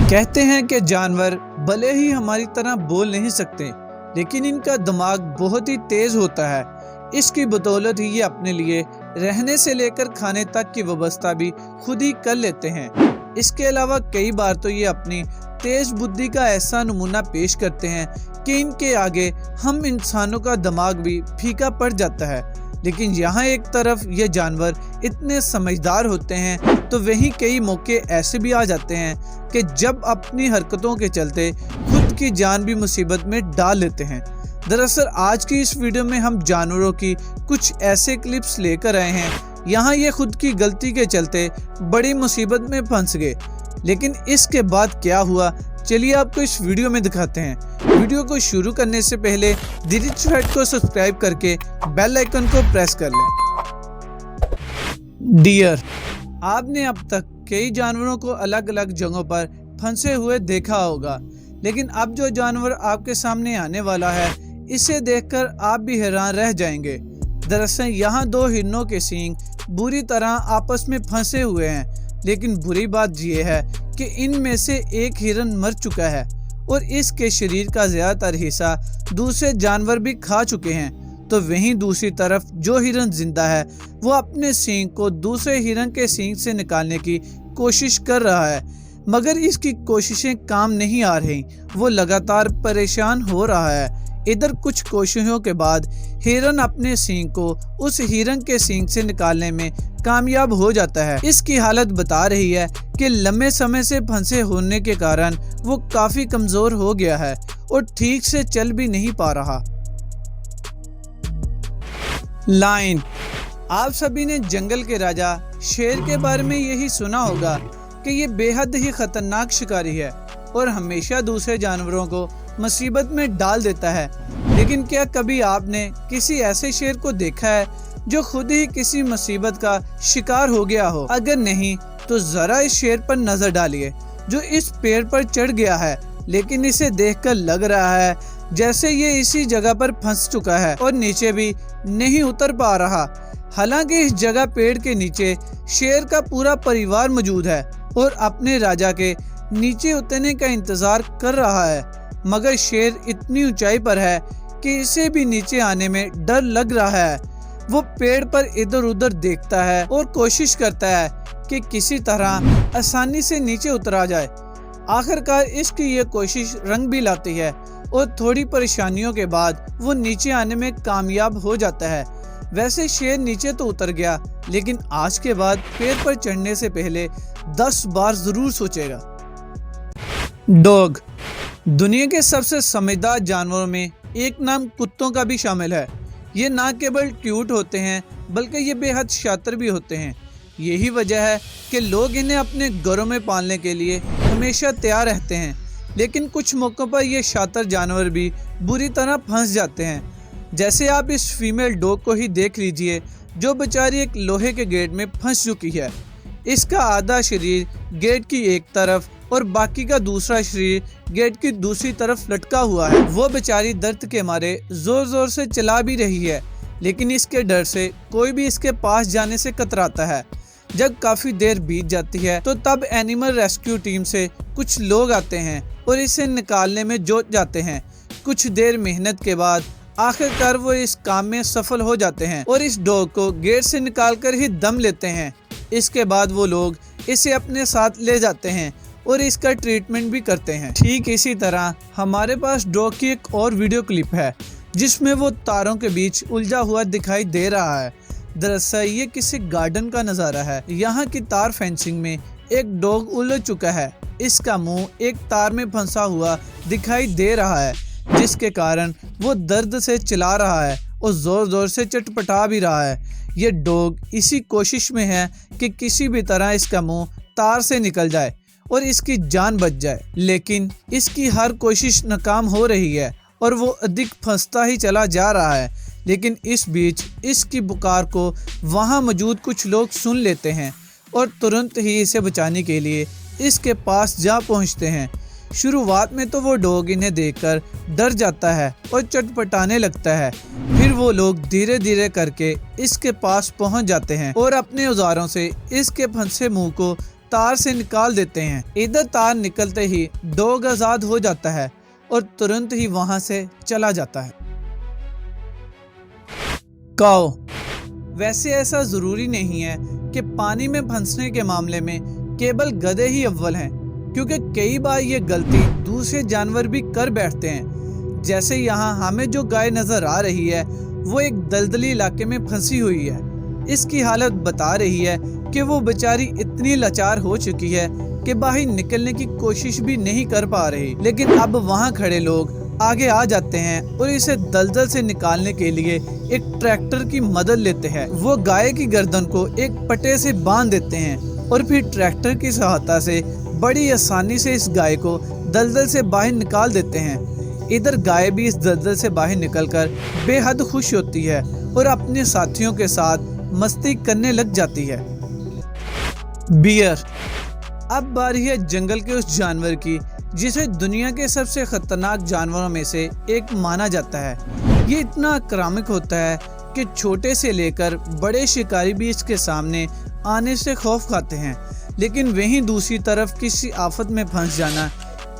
कहते हैं कि जानवर भले ही हमारी तरह बोल नहीं सकते, लेकिन इनका दिमाग बहुत ही तेज होता है। इसकी बदौलत ही ये अपने लिए रहने से लेकर खाने तक की व्यवस्था भी खुद ही कर लेते हैं। इसके अलावा कई बार तो ये अपनी तेज बुद्धि का ऐसा नमूना पेश करते हैं कि इनके आगे हम इंसानों का दिमाग भी फीका पड़ जाता है। लेकिन यहाँ एक तरफ ये जानवर इतने समझदार होते हैं, तो वहीं कई मौके ऐसे भी आ जाते हैं कि जब अपनी हरकतों के चलते खुद की जान भी मुसीबत में डाल लेते हैं। दरअसल आज की इस वीडियो में हम जानवरों की कुछ ऐसे क्लिप्स लेकर आए हैं। यहाँ ये खुद की गलती के चलते बड़ी मुसीबत में फंस गए, लेकिन इसके बाद क्या हुआ, चलिए आपको इस वीडियो में दिखाते हैं। वीडियो को शुरू करने से पहले द रिच फैक्ट को सब्सक्राइब करके बेल आइकन को प्रेस कर लें। डियर, आपने अब तक कई जानवरों को अलग अलग जगहों पर फंसे हुए देखा होगा, लेकिन अब जो जानवर आपके सामने आने वाला है, इसे देखकर आप भी हैरान रह जाएंगे। दरअसल यहाँ दो हिरणों के सींग बुरी तरह आपस में फंसे हुए हैं, लेकिन बुरी बात यह है कि इनमें से एक हिरन मर चुका है और इसके शरीर का ज्यादातर हिस्सा दूसरे जानवर भी खा चुके हैं। तो वहीं दूसरी तरफ जो हिरन जिंदा है, वो अपने सींग को दूसरे हिरन के सींग से निकालने की कोशिश कर रहा है, मगर इसकी कोशिशें काम नहीं आ रही। वो लगातार परेशान हो रहा है। इधर कुछ कोशिशों के बाद हिरन अपने सींग को उस हिरन के सींग से निकालने में कामयाब हो जाता है। इसकी हालत बता रही है कि लंबे समय से फंसे होने के कारण वो काफी कमजोर हो गया है और ठीक से चल भी नहीं पा रहा। लायन, आप सभी ने जंगल के राजा शेर के बारे में यही सुना होगा कि ये बेहद ही खतरनाक शिकारी है और हमेशा दूसरे जानवरों को मुसीबत में डाल देता है। लेकिन क्या कभी आपने किसी ऐसे शेर को देखा है जो खुद ही किसी मुसीबत का शिकार हो गया हो? अगर नहीं तो जरा इस शेर पर नजर डालिए, जो इस पेड़ पर चढ़ गया है, लेकिन इसे देखकर लग रहा है जैसे ये इसी जगह पर फंस चुका है और नीचे भी नहीं उतर पा रहा। हालांकि इस जगह पेड़ के नीचे शेर का पूरा परिवार मौजूद है और अपने राजा के नीचे उतरने का इंतजार कर रहा है, मगर शेर इतनी ऊंचाई पर है कि इसे भी नीचे आने में डर लग रहा है। वो पेड़ पर इधर उधर देखता है और कोशिश करता है कि किसी तरह आसानी से नीचे उतरा जाए। आखिरकार इसकी ये कोशिश रंग भी लाती है और थोड़ी परेशानियों के बाद वो नीचे आने में कामयाब हो जाता है। वैसे शेर नीचे तो उतर गया, लेकिन आज के बाद पेड़ पर चढ़ने से पहले 10 बार जरूर सोचेगा। डॉग, दुनिया के सबसे समझदार जानवरों में एक नाम कुत्तों का भी शामिल है। ये ना केवल क्यूट होते हैं, बल्कि ये बेहद शातिर भी होते हैं। यही वजह है कि लोग इन्हें अपने घरों में पालने के लिए हमेशा तैयार रहते हैं। लेकिन कुछ मौक़ों पर ये शातिर जानवर भी बुरी तरह फंस जाते हैं। जैसे आप इस फीमेल डॉग को ही देख लीजिए, जो बेचारी एक लोहे के गेट में फंस चुकी है। इसका आधा शरीर गेट की एक तरफ और बाकी का दूसरा शरीर गेट की दूसरी तरफ लटका हुआ है। वो बेचारी दर्द के मारे जोर जोर से चला भी रही है, लेकिन इसके डर से कोई भी इसके पास जाने से कतराता है। जब काफी देर बीत जाती है, तो तब एनिमल रेस्क्यू टीम से कुछ लोग आते हैं और इसे निकालने में जुट जाते हैं। कुछ देर मेहनत के बाद आखिरकार वो इस काम में सफल हो जाते हैं और इस डॉग को गेट से निकालकर ही दम लेते हैं। इसके बाद वो लोग इसे अपने साथ ले जाते हैं और इसका ट्रीटमेंट भी करते हैं। ठीक इसी तरह हमारे पास डॉग की एक और वीडियो क्लिप है, जिसमें वो तारों के बीच उलझा हुआ दिखाई दे रहा है। दरअसल ये किसी गार्डन का नज़ारा है। यहाँ की तार फेंसिंग में एक डॉग उलझ चुका है। इसका मुंह एक तार में फंसा हुआ दिखाई दे रहा है, जिसके कारण वो दर्द से चिल्ला रहा है और जोर जोर से चटपटा भी रहा है। ये डॉग इसी कोशिश में है कि किसी भी तरह इसका मुंह तार से निकल जाए और इसकी जान बच जाए, लेकिन इसकी हर कोशिश नाकाम हो रही है और वो अधिक फंसता ही चला जा रहा है। लेकिन इस बीच इसकी पुकार को वहाँ मौजूद कुछ लोग सुन लेते हैं और तुरंत ही इसे बचाने के लिए इसके पास जा पहुँचते हैं। शुरुआत में तो वो डॉग इन्हें देखकर डर जाता है और चटपटाने लगता है। फिर वो लोग धीरे धीरे करके इसके पास पहुंच जाते हैं और अपने औजारों से इसके फंसे मुंह को तार से निकाल देते हैं। इधर तार निकलते ही डॉग आजाद हो जाता है और तुरंत ही वहां से चला जाता है। काओ। वैसे ऐसा जरूरी नहीं है कि पानी में फंसने के मामले में केवल गधे ही अव्वल हैं, क्योंकि कई बार ये गलती दूसरे जानवर भी कर बैठते हैं। जैसे यहाँ हमें जो गाय नजर आ रही है वो एक दलदली इलाके में फंसी हुई है। इसकी हालत बता रही है कि वो बेचारी इतनी लाचार हो चुकी है कि बाहर निकलने की कोशिश भी नहीं कर पा रही। लेकिन अब वहाँ खड़े लोग आगे आ जाते हैं और इसे दलदल से निकालने के लिए एक ट्रैक्टर की मदद लेते हैं। वो गाय की गर्दन को एक पट्टे से बांध देते हैं और फिर ट्रैक्टर की सहायता से बड़ी आसानी से इस गाय को दलदल से बाहर निकाल देते हैं। इधर गाय भी इस दलदल से बाहर निकलकर बेहद खुश होती है और अपने साथियों के साथ मस्ती करने लग जाती है। बियर। अब बारी है जंगल के उस जानवर की जिसे दुनिया के सबसे खतरनाक जानवरों में से एक माना जाता है। ये इतना आक्रामक होता है कि छोटे से लेकर बड़े शिकारी भी इसके सामने आने से खौफ खाते हैं। लेकिन वहीं दूसरी तरफ किसी आफत में फंस जाना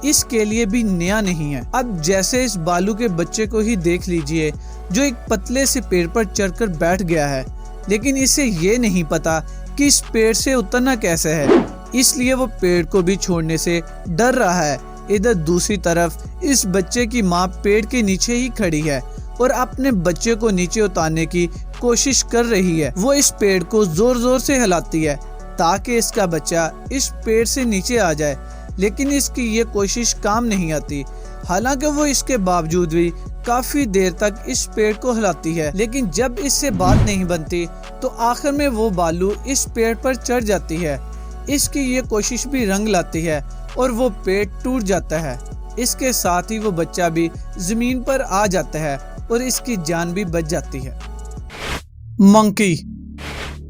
इसके लिए भी नया नहीं है। अब जैसे इस बालू के बच्चे को ही देख लीजिए, जो एक पतले से पेड़ पर चढ़कर बैठ गया है, लेकिन इसे ये नहीं पता कि इस पेड़ से उतरना कैसे है, इसलिए वो पेड़ को भी छोड़ने से डर रहा है। इधर दूसरी तरफ इस बच्चे की माँ पेड़ के नीचे ही खड़ी है और अपने बच्चे को नीचे उतारने की कोशिश कर रही है। वो इस पेड़ को जोर जोर से हिलाती है ताकि इसका बच्चा इस पेड़ से नीचे आ जाए, लेकिन इसकी ये कोशिश काम नहीं आती। हालांकि वो इसके बावजूद भी काफी देर तक इस पेड़ को हिलाती है, लेकिन जब इससे बात नहीं बनती तो आखिर में वो बालू इस पेड़ पर चढ़ जाती है। इसकी ये कोशिश भी रंग लाती है और वो पेड़ टूट जाता है। इसके साथ ही वो बच्चा भी जमीन पर आ जाता है और इसकी जान भी बच जाती है। मंकी।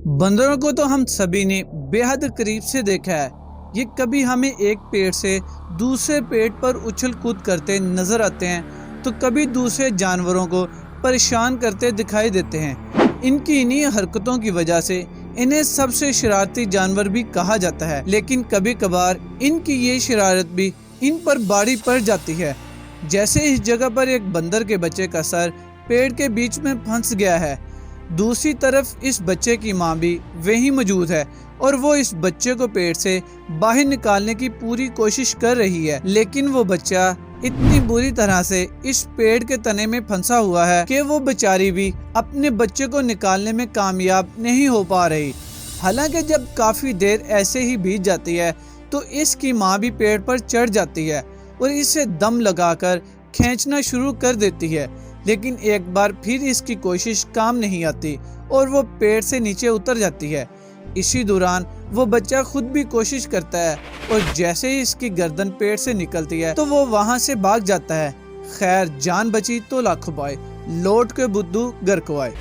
बंदरों को तो हम सभी ने बेहद करीब से देखा है। ये कभी हमें एक पेड़ से दूसरे पेड़ पर उछल कूद करते नजर आते हैं तो कभी दूसरे जानवरों को परेशान करते दिखाई देते हैं। इनकी इन्हीं हरकतों की वजह से इन्हें सबसे शरारती जानवर भी कहा जाता है, लेकिन कभी कभार इनकी ये शरारत भी इन पर भारी पड़ जाती है। जैसे इस जगह पर एक बंदर के बच्चे का सर पेड़ के बीच में फंस गया है। दूसरी तरफ इस बच्चे की माँ भी वहीं मौजूद है और वो इस बच्चे को पेड़ से बाहर निकालने की पूरी कोशिश कर रही है, लेकिन वो बच्चा इतनी बुरी तरह से इस पेड़ के तने में फंसा हुआ है कि वो बेचारी भी अपने बच्चे को निकालने में कामयाब नहीं हो पा रही। हालांकि जब काफी देर ऐसे ही बीत जाती है तो इसकी माँ भी पेड़ पर चढ़ जाती है और इसे दम लगाकर खींचना शुरू कर देती है, लेकिन एक बार फिर इसकी कोशिश काम नहीं आती और वो पेड़ से नीचे उतर जाती है। इसी दौरान वो बच्चा खुद भी कोशिश करता है और जैसे ही इसकी गर्दन पेड़ से निकलती है तो वो वहां से भाग जाता है। खैर, जान बची तो लाखों पाए, लौट के बुद्धू घर को आए।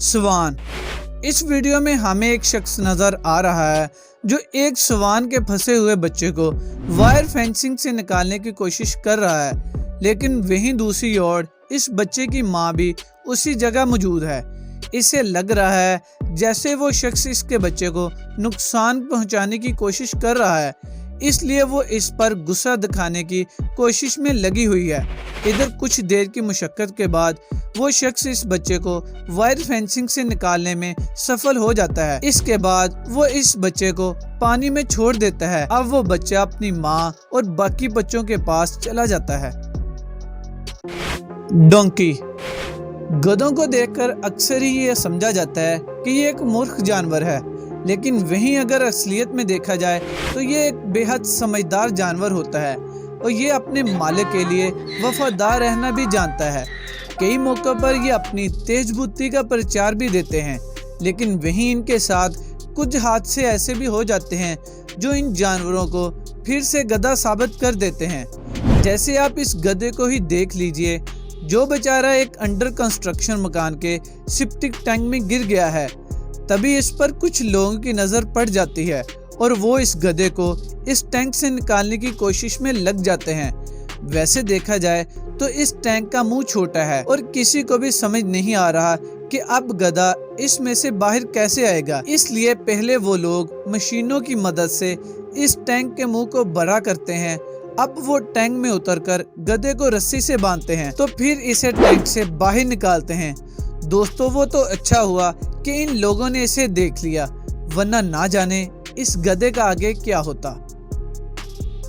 स्वान। इस वीडियो में हमें एक शख्स नजर आ रहा है जो एक स्वान के फंसे हुए बच्चे को वायर फेंसिंग से निकालने की कोशिश कर रहा है, लेकिन वहीं दूसरी ओर इस बच्चे की माँ भी उसी जगह मौजूद है। इसे लग रहा है जैसे वो शख्स इसके बच्चे को नुकसान पहुंचाने की कोशिश कर रहा है, इसलिए वो इस पर गुस्सा दिखाने की कोशिश में लगी हुई है। इधर कुछ देर की मुशक्कत के बाद वो शख्स इस बच्चे को वायर फेंसिंग से निकालने में सफल हो जाता है। इसके बाद वो इस बच्चे को पानी में छोड़ देता है। अब वो बच्चा अपनी माँ और बाकी बच्चों के पास चला जाता है। डोंकी। गधों को देखकर अक्सर ही ये समझा जाता है कि ये एक मूर्ख जानवर है, लेकिन वहीं अगर असलियत में देखा जाए तो ये एक बेहद समझदार जानवर होता है और ये अपने मालिक के लिए वफादार रहना भी जानता है। कई मौकों पर ये अपनी तेज बुद्धि का प्रचार भी देते हैं, लेकिन वहीं इनके साथ कुछ हादसे ऐसे भी हो जाते हैं जो इन जानवरों को फिर से गधा साबित कर देते हैं। जैसे आप इस गधे को ही देख लीजिए, जो बेचारा एक अंडर कंस्ट्रक्शन मकान के सेप्टिक टैंक में गिर गया है। तभी इस पर कुछ लोगों की नजर पड़ जाती है और वो इस गधे को इस टैंक से निकालने की कोशिश में लग जाते हैं। वैसे देखा जाए तो इस टैंक का मुंह छोटा है और किसी को भी समझ नहीं आ रहा कि अब गधा इसमें से बाहर कैसे आएगा। इसलिए पहले वो लोग मशीनों की मदद से इस टैंक के मुंह को बड़ा करते हैं। अब वो टैंक में उतरकर गधे को रस्सी से बांधते हैं, तो फिर इसे टैंक से बाहर निकालते हैं। दोस्तों, वो तो अच्छा हुआ कि इन लोगों ने इसे देख लिया, वरना ना जाने इस गधे का आगे क्या होता।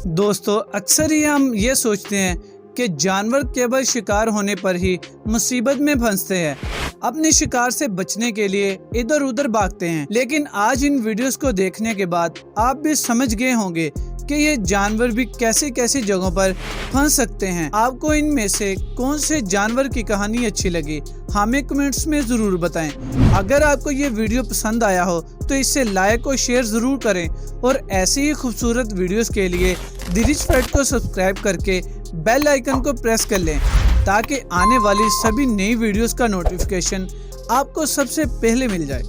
दोस्तों, अक्सर ही हम ये सोचते हैं कि जानवर केवल शिकार होने पर ही मुसीबत में फंसते हैं, अपने शिकार से बचने के लिए इधर उधर भागते हैं। लेकिन आज इन वीडियोस को देखने के बाद आप भी समझ गए होंगे कि ये जानवर भी कैसी कैसी जगहों पर फंस सकते हैं। आपको इनमें से कौन से जानवर की कहानी अच्छी लगी, हमें कमेंट्स में जरूर बताएं। अगर आपको ये वीडियो पसंद आया हो तो इसे लाइक और शेयर जरूर करें, और ऐसी ही खूबसूरत वीडियोस के लिए द रिच फैक्ट को सब्सक्राइब करके बेल आइकन को प्रेस कर लें, ताकि आने वाली सभी नई वीडियोस का नोटिफिकेशन आपको सबसे पहले मिल जाए।